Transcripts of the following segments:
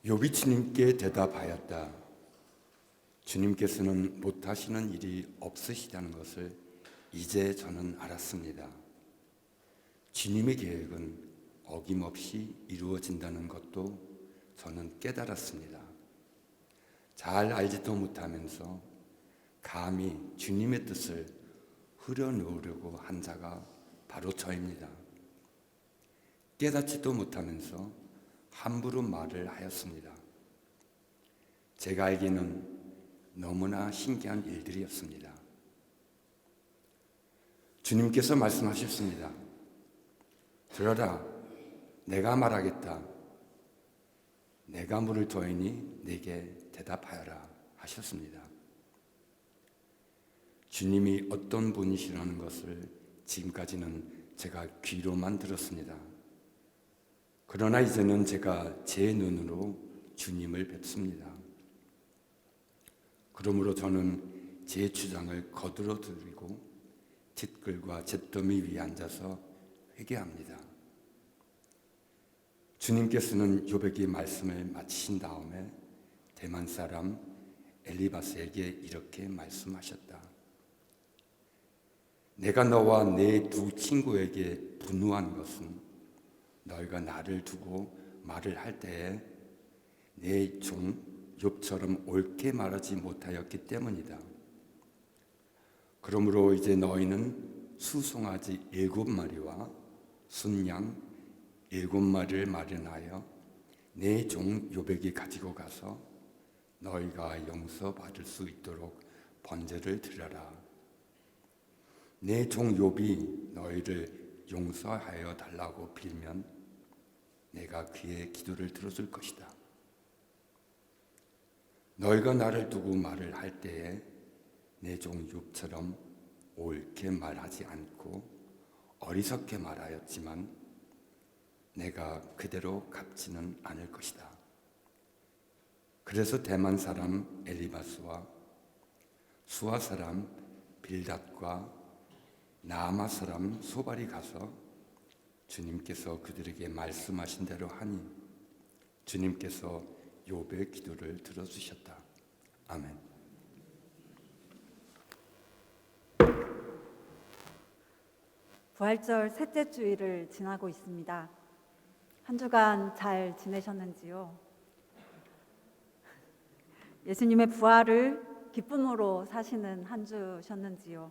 욥이 주님께 대답하였다. 주님께서는 못하시는 일이 없으시다는 것을 이제 저는 알았습니다. 주님의 계획은 어김없이 이루어진다는 것도 저는 깨달았습니다. 잘 알지도 못하면서 감히 주님의 뜻을 흐려놓으려고 한 자가 바로 저입니다. 깨닫지도 못하면서 함부로 말을 하였습니다. 제가 알기는 너무나 신기한 일들이었습니다. 주님께서 말씀하셨습니다. 들어라, 내가 말하겠다. 내가 물을 두었으니 내게 대답하여라 하셨습니다. 주님이 어떤 분이시라는 것을 지금까지는 제가 귀로만 들었습니다. 그러나 이제는 제가 제 눈으로 주님을 뵙습니다. 그러므로 저는 제 주장을 거들어드리고 뒷글과 잿더미 위에 앉아서 회개합니다. 주님께서는 욥에게 말씀을 마치신 다음에 대만 사람 엘리바스에게 이렇게 말씀하셨다. 내가 너와 내 두 친구에게 분노한 것은 너희가 나를 두고 말을 할 때에 내 종 욥처럼 옳게 말하지 못하였기 때문이다. 그러므로 이제 너희는 수송아지 7마리와 순양 7마리를 마련하여 내 종 욥에게 가지고 가서 너희가 용서받을 수 있도록 번제를 드려라. 내 종 욥이 너희를 용서하여 달라고 빌면 내가 그의 기도를 들어줄 것이다. 너희가 나를 두고 말을 할 때에 내 종 욥처럼 옳게 말하지 않고 어리석게 말하였지만 내가 그대로 갚지는 않을 것이다. 그래서 대만 사람 엘리바스와 수아 사람 빌닷과 나아마 사람 소발이 가서 주님께서 그들에게 말씀하신 대로 하니 주님께서 욥의 기도를 들어주셨다. 아멘. 부활절 셋째 주일을 지나고 있습니다. 한 주간 잘 지내셨는지요? 예수님의 부활을 기쁨으로 사시는 한 주셨는지요?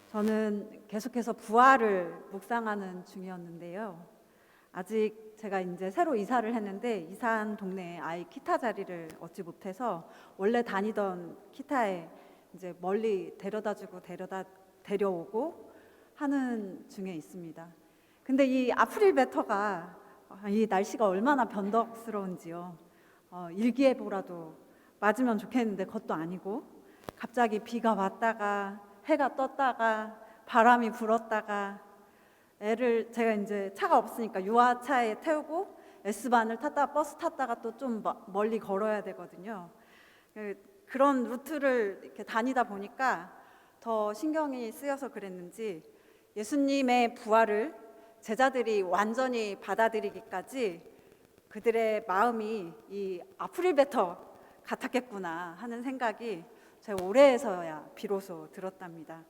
저는 계속해서 부활을 묵상하는 중이었는데요. 아직 제가 이제 새로 이사를 했는데 이사한 동네에 아이 키타 자리를 얻지 못해서 원래 다니던 키타에 이제 멀리 데려다주고 데려오고 하는 중에 있습니다. 근데 이 아프릴베터가 이 날씨가 얼마나 변덕스러운지요. 일기예보라도 맞으면 좋겠는데 그것도 아니고 갑자기 비가 왔다가 해가 떴다가 바람이 불었다가 애를 제가 이제 차가 없으니까 유아차에 태우고 S반을 탔다가 버스 탔다가 또 좀 멀리 걸어야 되거든요. 그런 루트를 이렇게 다니다 보니까 더 신경이 쓰여서 그랬는지 예수님의 부활을 제자들이 완전히 받아들이기까지 그들의 마음이 이 아프릴베터 같았겠구나 하는 생각이 제가 올해에서야 비로소 들었답니다.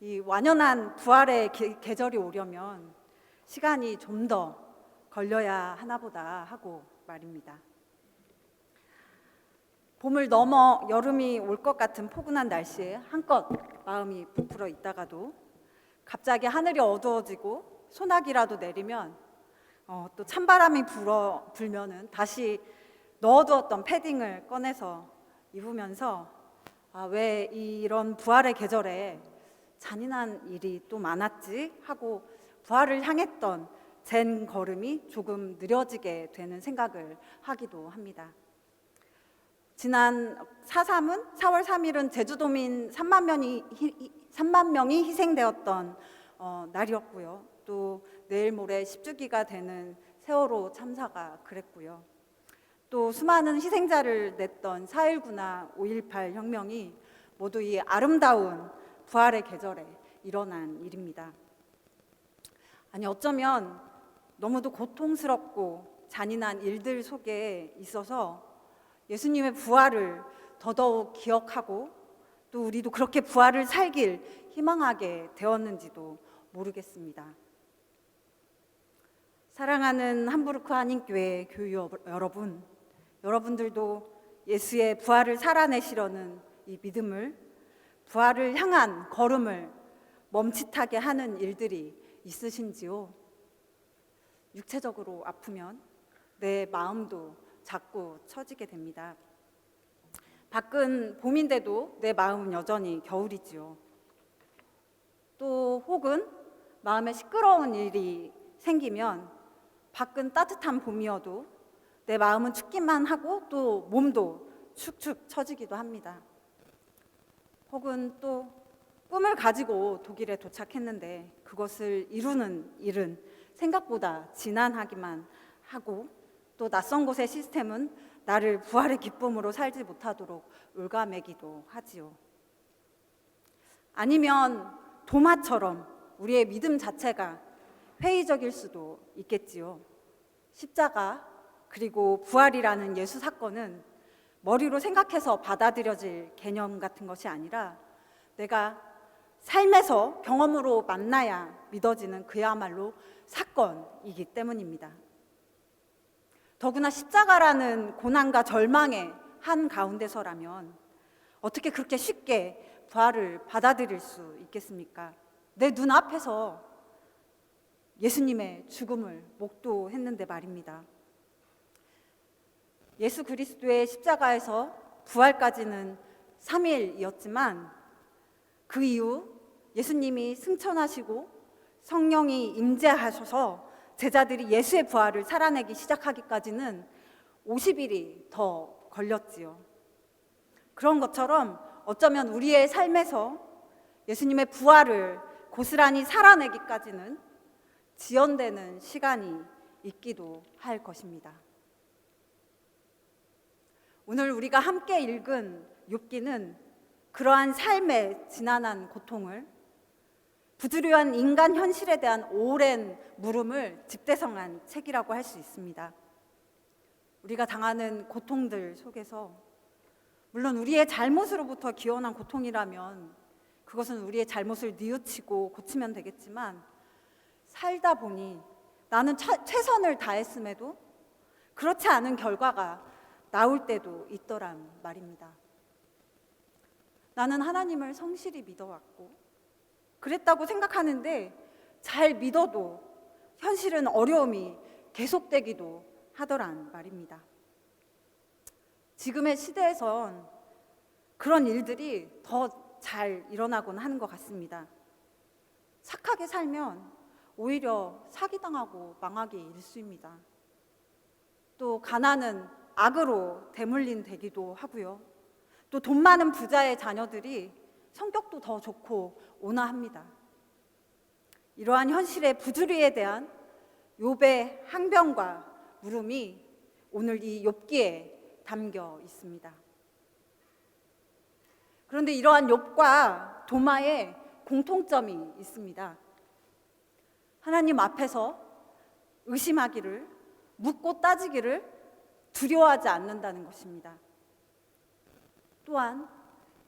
이 완연한 부활의 계절이 오려면 시간이 좀 더 걸려야 하나보다 하고 말입니다. 봄을 넘어 여름이 올 것 같은 포근한 날씨에 한껏 마음이 부풀어 있다가도 갑자기 하늘이 어두워지고 소나기라도 내리면 또 찬바람이 불면은 다시 넣어두었던 패딩을 꺼내서 입으면서 왜 이런 부활의 계절에 잔인한 일이 또 많았지 하고 부활을 향했던 젠 걸음이 조금 느려지게 되는 생각을 하기도 합니다. 지난 4.3은 4월 3일은 제주도민 3만 명이 희생되었던 날이었고요. 또 내일 모레 10주기가 되는 세월호 참사가 그랬고요. 또 수많은 희생자를 냈던 4.19나 5.18 혁명이 모두 이 아름다운 부활의 계절에 일어난 일입니다. 아니 어쩌면 너무도 고통스럽고 잔인한 일들 속에 있어서 예수님의 부활을 더더욱 기억하고 또 우리도 그렇게 부활을 살길 희망하게 되었는지도 모르겠습니다. 사랑하는 함부르크 한인교회 교유 여러분, 여러분들도 예수의 부활을 살아내시려는 이 믿음을, 부활을 향한 걸음을 멈칫하게 하는 일들이 있으신지요? 육체적으로 아프면 내 마음도 자꾸 처지게 됩니다. 밖은 봄인데도 내 마음은 여전히 겨울이지요. 또 혹은 마음에 시끄러운 일이 생기면 밖은 따뜻한 봄이어도 내 마음은 춥기만 하고 또 몸도 축축 처지기도 합니다. 혹은 또 꿈을 가지고 독일에 도착했는데 그것을 이루는 일은 생각보다 지난하기만 하고 또 낯선 곳의 시스템은 나를 부활의 기쁨으로 살지 못하도록 올가매기도 하지요. 아니면 도마처럼 우리의 믿음 자체가 회의적일 수도 있겠지요. 십자가 그리고 부활이라는 예수 사건은 머리로 생각해서 받아들여질 개념 같은 것이 아니라 내가 삶에서 경험으로 만나야 믿어지는 그야말로 사건이기 때문입니다. 더구나 십자가라는 고난과 절망의 한 가운데서라면 어떻게 그렇게 쉽게 부활을 받아들일 수 있겠습니까? 내 눈앞에서 예수님의 죽음을 목도했는데 말입니다. 예수 그리스도의 십자가에서 부활까지는 3일이었지만 그 이후 예수님이 승천하시고 성령이 임재하셔서 제자들이 예수의 부활을 살아내기 시작하기까지는 50일이 더 걸렸지요. 그런 것처럼 어쩌면 우리의 삶에서 예수님의 부활을 고스란히 살아내기까지는 지연되는 시간이 있기도 할 것입니다. 오늘 우리가 함께 읽은 욥기는 그러한 삶의 지난한 고통을, 부두려한 인간 현실에 대한 오랜 물음을 집대성한 책이라고 할 수 있습니다. 우리가 당하는 고통들 속에서 물론 우리의 잘못으로부터 기원한 고통이라면 그것은 우리의 잘못을 뉘우치고 고치면 되겠지만 살다 보니 나는 최선을 다했음에도 그렇지 않은 결과가 나올 때도 있더란 말입니다. 나는 하나님을 성실히 믿어왔고 그랬다고 생각하는데 잘 믿어도 현실은 어려움이 계속되기도 하더란 말입니다. 지금의 시대에선 그런 일들이 더 잘 일어나곤 하는 것 같습니다. 착하게 살면 오히려 사기당하고 망하기 일쑤입니다. 또 가난은 악으로 대물림 되기도 하고요. 또 돈 많은 부자의 자녀들이 성격도 더 좋고 온화합니다. 이러한 현실의 부조리에 대한 욥의 항변과 물음이 오늘 이 욥기에 담겨 있습니다. 그런데 이러한 욥과 도마에 공통점이 있습니다. 하나님 앞에서 의심하기를, 묻고 따지기를 두려워하지 않는다는 것입니다. 또한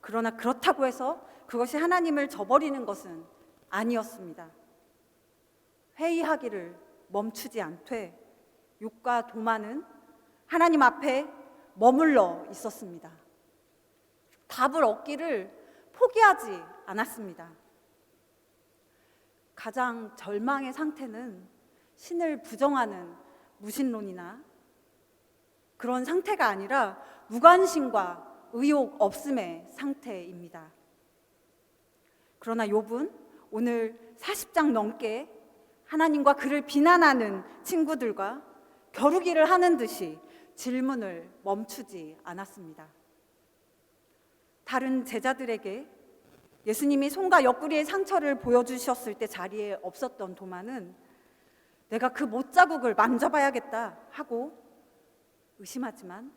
그러나 그렇다고 해서 그것이 하나님을 저버리는 것은 아니었습니다. 회의하기를 멈추지 않되 욥과 도마는 하나님 앞에 머물러 있었습니다. 답을 얻기를 포기하지 않았습니다. 가장 절망의 상태는 신을 부정하는 무신론이나 그런 상태가 아니라 무관심과 의욕 없음의 상태입니다. 그러나 욥은 오늘 40장 넘게 하나님과 그를 비난하는 친구들과 겨루기를 하는 듯이 질문을 멈추지 않았습니다. 다른 제자들에게 예수님이 손과 옆구리의 상처를 보여주셨을 때 자리에 없었던 도마는 내가 그 못자국을 만져봐야겠다 하고 의심하지만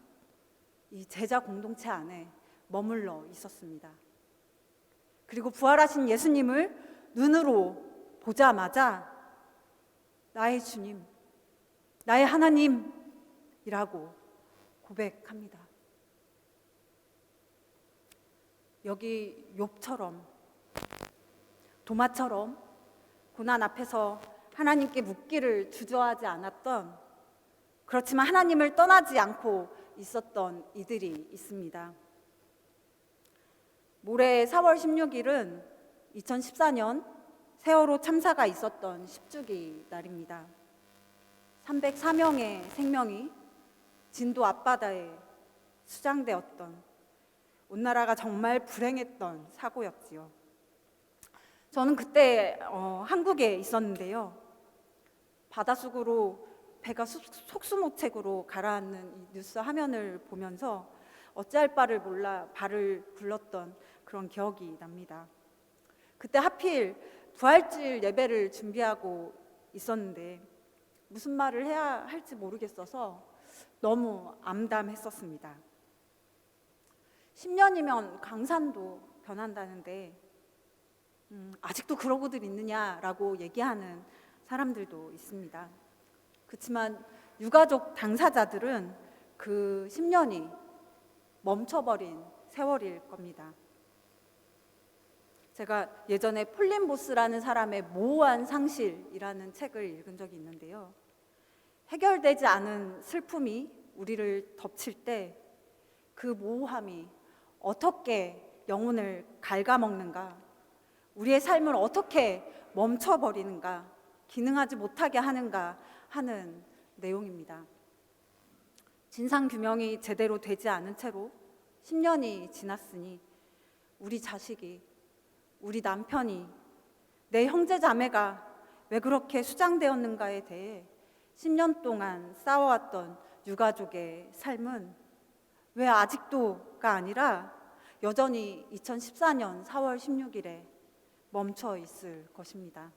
이 제자 공동체 안에 머물러 있었습니다. 그리고 부활하신 예수님을 눈으로 보자마자 나의 주님, 나의 하나님이라고 고백합니다. 여기 욥처럼, 도마처럼 고난 앞에서 하나님께 묻기를 주저하지 않았던, 그렇지만 하나님을 떠나지 않고 있었던 이들이 있습니다. 모레 4월 16일은 2014년 세월호 참사가 있었던 10주기 날입니다. 304명의 생명이 진도 앞바다에 수장되었던, 온 나라가 정말 불행했던 사고였지요. 저는 그때 한국에 있었는데요. 바닷속으로 배가 속수무책으로 가라앉는 이 뉴스 화면을 보면서 어찌할 바를 몰라 발을 굴렀던 그런 기억이 납니다. 그때 하필 부활절 예배를 준비하고 있었는데 무슨 말을 해야 할지 모르겠어서 너무 암담했었습니다. 10년이면 강산도 변한다는데 아직도 그러고들 있느냐라고 얘기하는 사람들도 있습니다. 그렇지만 유가족 당사자들은 그 10년이 멈춰버린 세월일 겁니다. 제가 예전에 폴린 보스라는 사람의 모호한 상실이라는 책을 읽은 적이 있는데요. 해결되지 않은 슬픔이 우리를 덮칠 때 그 모호함이 어떻게 영혼을 갉아먹는가, 우리의 삶을 어떻게 멈춰버리는가, 기능하지 못하게 하는가 하는 내용입니다. 진상규명이 제대로 되지 않은 채로 10년이 지났으니 우리 자식이, 우리 남편이, 내 형제 자매가 왜 그렇게 수장되었는가에 대해 10년 동안 싸워왔던 유가족의 삶은 왜 아직도가 아니라 여전히 2014년 4월 16일에 멈춰 있을 것입니다.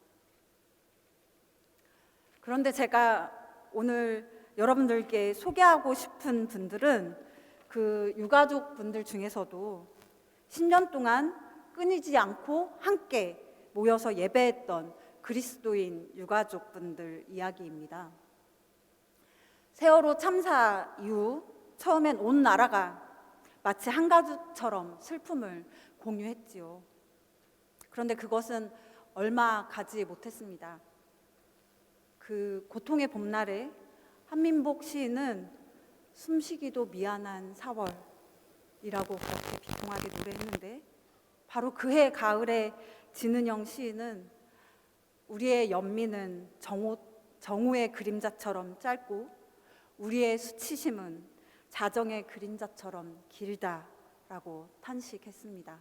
그런데 제가 오늘 여러분들께 소개하고 싶은 분들은 그 유가족 분들 중에서도 10년 동안 끊이지 않고 함께 모여서 예배했던 그리스도인 유가족 분들 이야기입니다. 세월호 참사 이후 처음엔 온 나라가 마치 한 가족처럼 슬픔을 공유했지요. 그런데 그것은 얼마 가지 못했습니다. 그 고통의 봄날에 한민복 시인은 숨쉬기도 미안한 4월이라고 그렇게 비통하게 노래했는데, 바로 그해 가을에 진은영 시인은 우리의 연민은 정오의 그림자처럼 짧고 우리의 수치심은 자정의 그림자처럼 길다라고 탄식했습니다.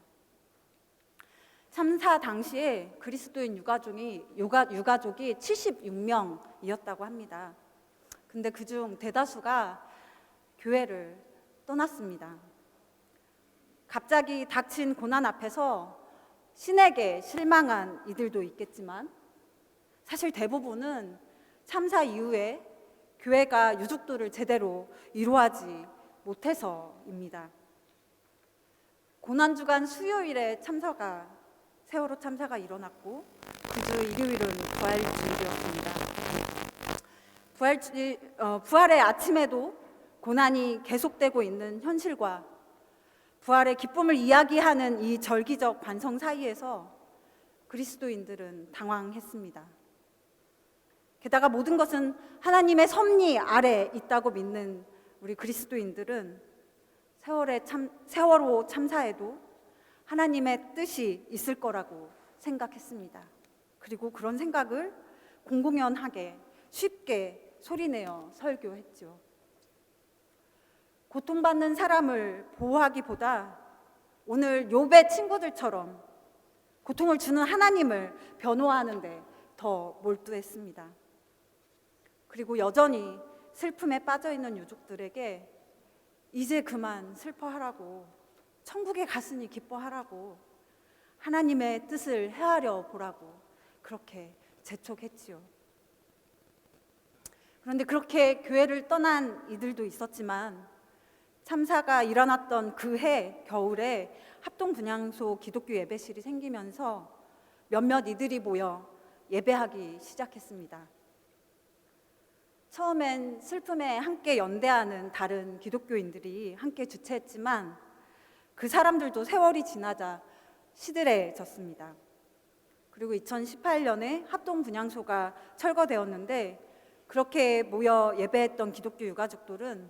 참사 당시에 그리스도인 유가족이 76명이었다고 합니다. 근데 그중 대다수가 교회를 떠났습니다. 갑자기 닥친 고난 앞에서 신에게 실망한 이들도 있겠지만 사실 대부분은 참사 이후에 교회가 유족들을 제대로 위로하지 못해서입니다. 고난주간 수요일에 세월호 참사가 일어났고 그주 일요일은 부활주일이었습니다. 부활의 아침에도 고난이 계속되고 있는 현실과 부활의 기쁨을 이야기하는 이 절기적 관성 사이에서 그리스도인들은 당황했습니다. 게다가 모든 것은 하나님의 섭리 아래 있다고 믿는 우리 그리스도인들은 세월호 참사에도 하나님의 뜻이 있을 거라고 생각했습니다. 그리고 그런 생각을 공공연하게 쉽게 소리내어 설교했죠. 고통받는 사람을 보호하기보다 오늘 욥의 친구들처럼 고통을 주는 하나님을 변호하는 데 더 몰두했습니다. 그리고 여전히 슬픔에 빠져있는 유족들에게 이제 그만 슬퍼하라고, 천국에 갔으니 기뻐하라고, 하나님의 뜻을 헤아려 보라고 그렇게 재촉했지요. 그런데 그렇게 교회를 떠난 이들도 있었지만 참사가 일어났던 그해 겨울에 합동분향소 기독교 예배실이 생기면서 몇몇 이들이 모여 예배하기 시작했습니다. 처음엔 슬픔에 함께 연대하는 다른 기독교인들이 함께 주최했지만 그 사람들도 세월이 지나자 시들해졌습니다. 그리고 2018년에 합동분향소가 철거되었는데 그렇게 모여 예배했던 기독교 유가족들은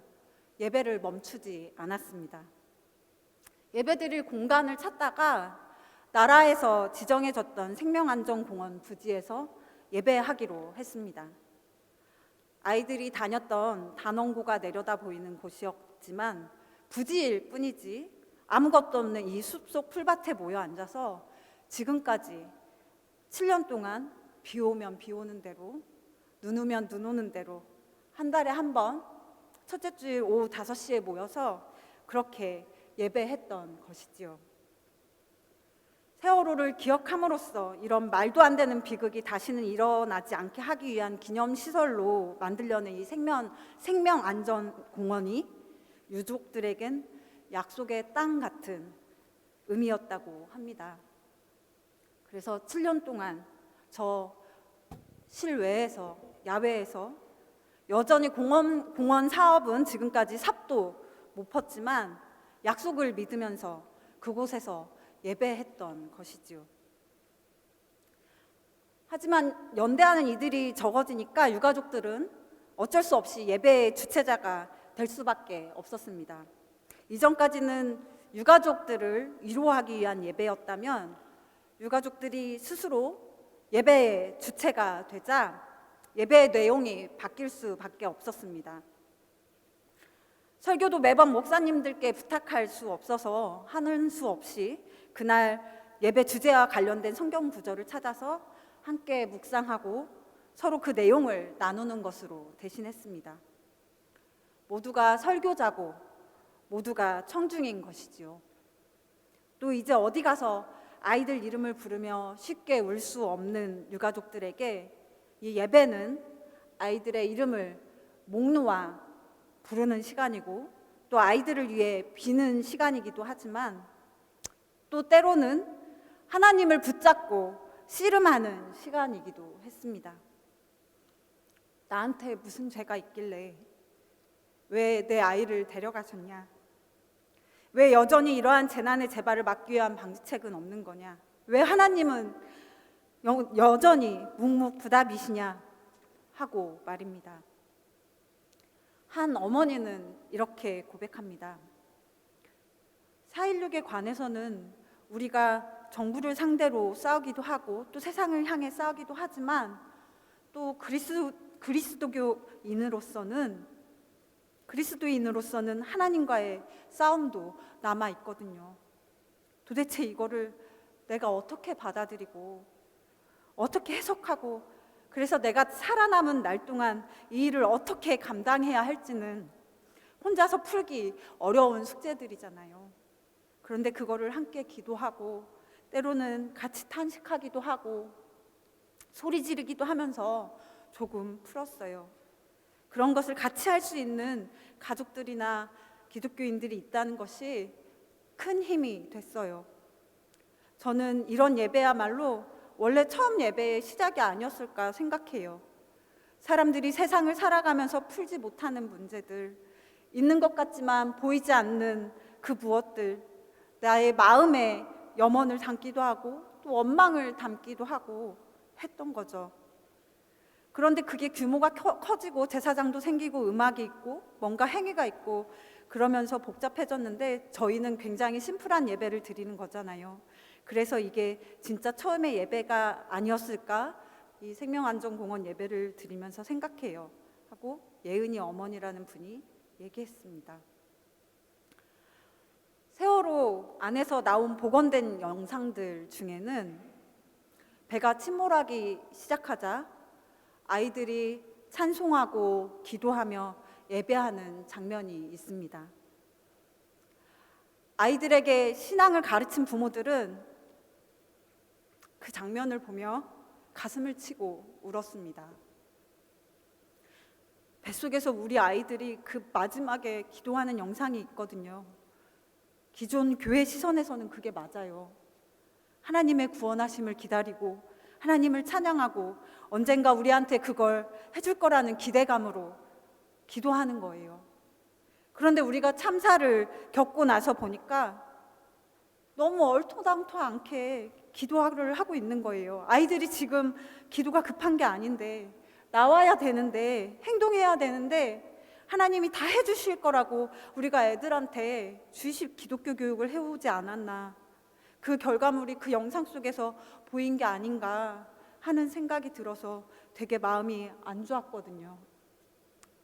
예배를 멈추지 않았습니다. 예배드릴 공간을 찾다가 나라에서 지정해졌던 생명안전공원 부지에서 예배하기로 했습니다. 아이들이 다녔던 단원고가 내려다 보이는 곳이었지만 부지일 뿐이지 아무것도 없는 이 숲속 풀밭에 모여 앉아서 지금까지 7년 동안 비 오면 비 오는 대로, 눈 오면 눈 오는 대로 한 달에 한 번 첫째 주일 오후 5시에 모여서 그렇게 예배했던 것이지요. 세월호를 기억함으로써 이런 말도 안 되는 비극이 다시는 일어나지 않게 하기 위한 기념시설로 만들려는 이 생명안전공원이 유족들에겐 약속의 땅 같은 의미였다고 합니다. 그래서 7년 동안 저 실외에서 야외에서 여전히 공원 사업은 지금까지 삽도 못 폈지만 약속을 믿으면서 그곳에서 예배했던 것이지요. 하지만 연대하는 이들이 적어지니까 유가족들은 어쩔 수 없이 예배의 주체자가 될 수밖에 없었습니다. 이전까지는 유가족들을 위로하기 위한 예배였다면 유가족들이 스스로 예배의 주체가 되자 예배의 내용이 바뀔 수밖에 없었습니다. 설교도 매번 목사님들께 부탁할 수 없어서 하는 수 없이 그날 예배 주제와 관련된 성경 구절을 찾아서 함께 묵상하고 서로 그 내용을 나누는 것으로 대신했습니다. 모두가 설교자고 모두가 청중인 것이지요. 또 이제 어디 가서 아이들 이름을 부르며 쉽게 울 수 없는 유가족들에게 이 예배는 아이들의 이름을 목 놓아 부르는 시간이고 또 아이들을 위해 비는 시간이기도 하지만 또 때로는 하나님을 붙잡고 씨름하는 시간이기도 했습니다. 나한테 무슨 죄가 있길래 왜 내 아이를 데려가셨냐? 왜 여전히 이러한 재난의 재발을 막기 위한 방지책은 없는 거냐? 왜 하나님은 여전히 묵묵부답이시냐? 하고 말입니다. 한 어머니는 이렇게 고백합니다. 4.16에 관해서는 우리가 정부를 상대로 싸우기도 하고 또 세상을 향해 싸우기도 하지만 또 그리스도인으로서는 하나님과의 싸움도 남아 있거든요. 도대체 이거를 내가 어떻게 받아들이고 어떻게 해석하고 그래서 내가 살아남은 날 동안 이 일을 어떻게 감당해야 할지는 혼자서 풀기 어려운 숙제들이잖아요. 그런데 그거를 함께 기도하고 때로는 같이 탄식하기도 하고 소리 지르기도 하면서 조금 풀었어요. 그런 것을 같이 할 수 있는 가족들이나 기독교인들이 있다는 것이 큰 힘이 됐어요. 저는 이런 예배야말로 원래 처음 예배의 시작이 아니었을까 생각해요. 사람들이 세상을 살아가면서 풀지 못하는 문제들, 있는 것 같지만 보이지 않는 그 무엇들, 나의 마음에 염원을 담기도 하고 또 원망을 담기도 하고 했던 거죠. 그런데 그게 규모가 커지고 제사장도 생기고 음악이 있고 뭔가 행위가 있고 그러면서 복잡해졌는데 저희는 굉장히 심플한 예배를 드리는 거잖아요. 그래서 이게 진짜 처음에 예배가 아니었을까? 이 생명안전공원 예배를 드리면서 생각해요. 하고 예은이 어머니라는 분이 얘기했습니다. 세월호 안에서 나온 복원된 영상들 중에는 배가 침몰하기 시작하자 아이들이 찬송하고 기도하며 예배하는 장면이 있습니다. 아이들에게 신앙을 가르친 부모들은 그 장면을 보며 가슴을 치고 울었습니다. 뱃속에서 우리 아이들이 그 마지막에 기도하는 영상이 있거든요. 기존 교회 시선에서는 그게 맞아요. 하나님의 구원하심을 기다리고 하나님을 찬양하고 언젠가 우리한테 그걸 해줄 거라는 기대감으로 기도하는 거예요. 그런데 우리가 참사를 겪고 나서 보니까 너무 얼토당토 않게 기도를 하고 있는 거예요. 아이들이 지금 기도가 급한 게 아닌데, 나와야 되는데, 행동해야 되는데 하나님이 다 해주실 거라고 우리가 애들한테 주입식 기독교 교육을 해오지 않았나, 그 결과물이 그 영상 속에서 보인 게 아닌가 하는 생각이 들어서 되게 마음이 안 좋았거든요.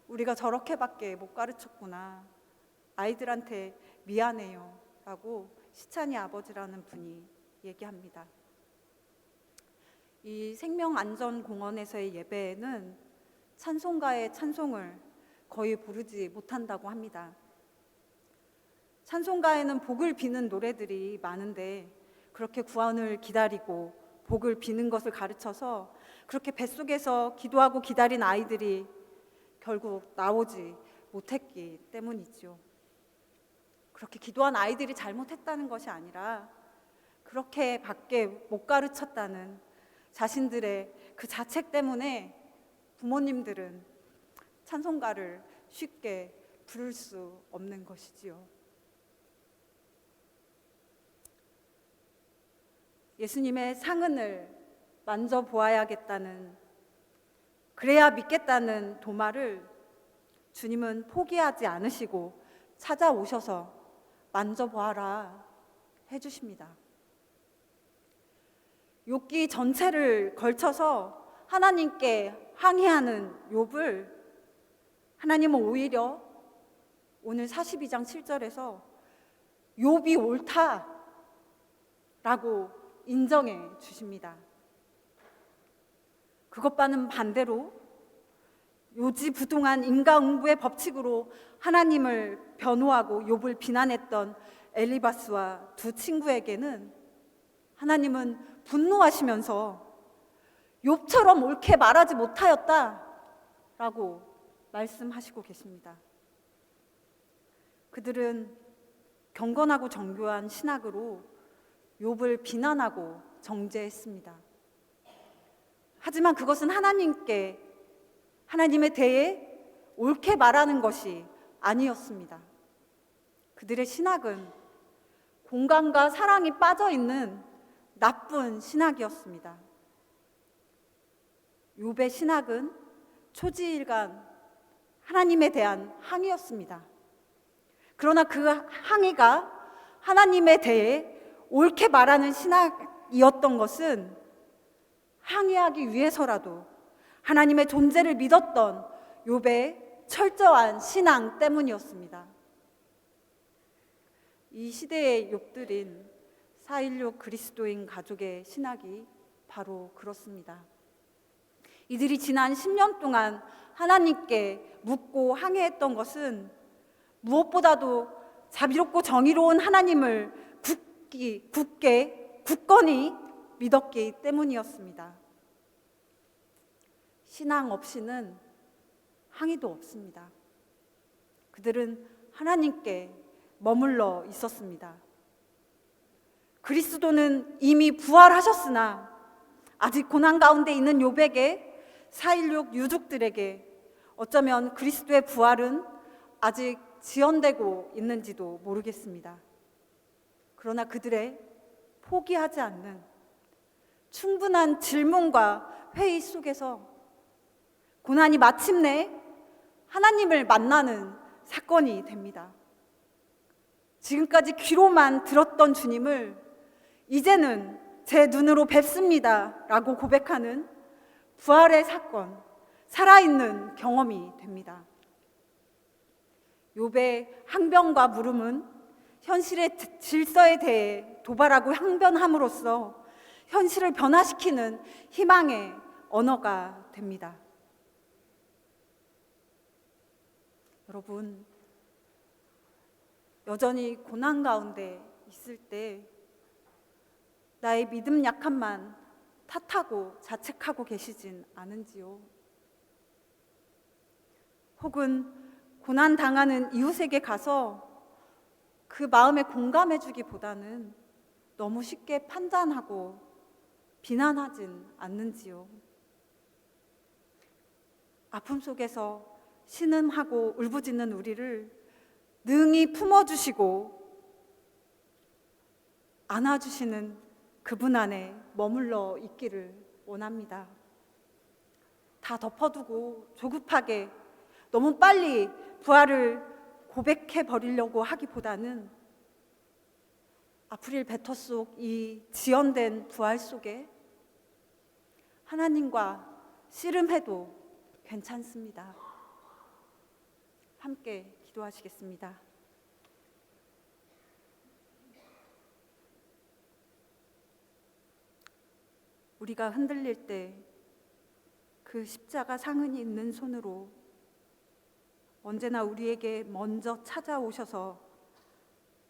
우리가 저렇게밖에 못 가르쳤구나, 아이들한테 미안해요 라고 시찬이 아버지라는 분이 얘기합니다. 이 생명안전공원에서의 예배에는 찬송가의 찬송을 거의 부르지 못한다고 합니다. 찬송가에는 복을 비는 노래들이 많은데 그렇게 구원을 기다리고 복을 비는 것을 가르쳐서 그렇게 뱃속에서 기도하고 기다린 아이들이 결국 나오지 못했기 때문이죠. 그렇게 기도한 아이들이 잘못했다는 것이 아니라 그렇게 밖에 못 가르쳤다는 자신들의 그 자책 때문에 부모님들은 찬송가를 쉽게 부를 수 없는 것이지요. 예수님의 상흔을 만져보아야겠다는, 그래야 믿겠다는 도마를 주님은 포기하지 않으시고 찾아오셔서 만져보아라 해주십니다. 욥기 전체를 걸쳐서 하나님께 항의하는 욥을 하나님은 오히려 오늘 42장 7절에서 욥이 옳다라고 인정해 주십니다. 그것과는 반대로 요지부동한 인과응보의 법칙으로 하나님을 변호하고 욥을 비난했던 엘리바스와 두 친구에게는 하나님은 분노하시면서 욥처럼 옳게 말하지 못하였다라고 말씀하시고 계십니다. 그들은 경건하고 정교한 신학으로 욥을 비난하고 정죄했습니다. 하지만 그것은 하나님에 대해 옳게 말하는 것이 아니었습니다. 그들의 신학은 공감과 사랑이 빠져있는 나쁜 신학이었습니다. 욥의 신학은 초지일간 하나님에 대한 항의였습니다. 그러나 그 항의가 하나님에 대해 옳게 말하는 신학이었던 것은 항의하기 위해서라도 하나님의 존재를 믿었던 욥의 철저한 신앙 때문이었습니다. 이 시대의 욥들인 4.16 그리스도인 가족의 신학이 바로 그렇습니다. 이들이 지난 10년 동안 하나님께 묻고 항의했던 것은 무엇보다도 자비롭고 정의로운 하나님을 굳건히 믿었기 때문이었습니다. 신앙 없이는 항의도 없습니다. 그들은 하나님께 머물러 있었습니다. 그리스도는 이미 부활하셨으나 아직 고난 가운데 있는 욥에게 4.16 유족들에게 어쩌면 그리스도의 부활은 아직 지연되고 있는지도 모르겠습니다. 그러나 그들의 포기하지 않는 충분한 질문과 회의 속에서 고난이 마침내 하나님을 만나는 사건이 됩니다. 지금까지 귀로만 들었던 주님을 이제는 제 눈으로 뵙습니다 라고 고백하는 부활의 사건, 살아있는 경험이 됩니다. 욥의 항변과 물음은 현실의 질서에 대해 도발하고 항변함으로써 현실을 변화시키는 희망의 언어가 됩니다. 여러분, 여전히 고난 가운데 있을 때 나의 믿음 약함만 탓하고 자책하고 계시진 않은지요? 혹은 고난 당하는 이웃에게 가서 그 마음에 공감해 주기보다는 너무 쉽게 판단하고 비난하진 않는지요? 아픔 속에서 신음하고 울부짖는 우리를 능히 품어주시고 안아주시는 그분 안에 머물러 있기를 원합니다. 다 덮어두고 조급하게 너무 빨리 부활을 고백해 버리려고 하기보다는 아프릴 베터 속 이 지연된 부활 속에 하나님과 씨름해도 괜찮습니다. 함께 기도하시겠습니다. 우리가 흔들릴 때 그 십자가 상흔이 있는 손으로 언제나 우리에게 먼저 찾아오셔서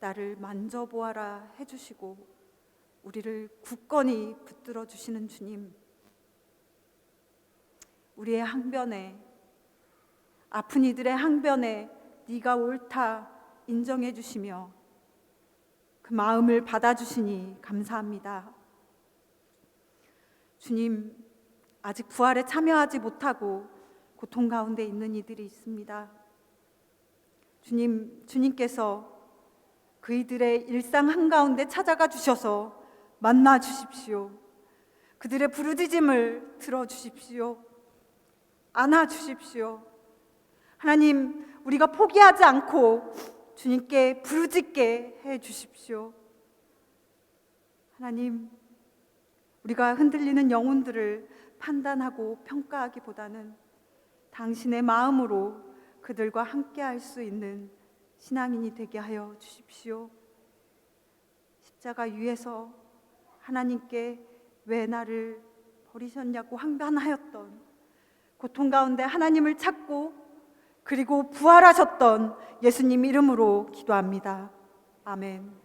나를 만져보아라 해주시고 우리를 굳건히 붙들어 주시는 주님, 우리의 항변에, 아픈 이들의 항변에 네가 옳다 인정해 주시며 그 마음을 받아주시니 감사합니다. 주님, 아직 부활에 참여하지 못하고 고통 가운데 있는 이들이 있습니다. 주님, 주님께서 그이들의 일상 한가운데 찾아가 주셔서 만나 주십시오. 그들의 부르짖음을 들어주십시오. 안아 주십시오. 하나님, 우리가 포기하지 않고 주님께 부르짖게 해 주십시오. 하나님, 우리가 흔들리는 영혼들을 판단하고 평가하기보다는 당신의 마음으로 그들과 함께 할 수 있는 신앙인이 되게 하여 주십시오. 십자가 위에서 하나님께 왜 나를 버리셨냐고 항변하였던, 고통 가운데 하나님을 찾고 그리고 부활하셨던 예수님 이름으로 기도합니다. 아멘.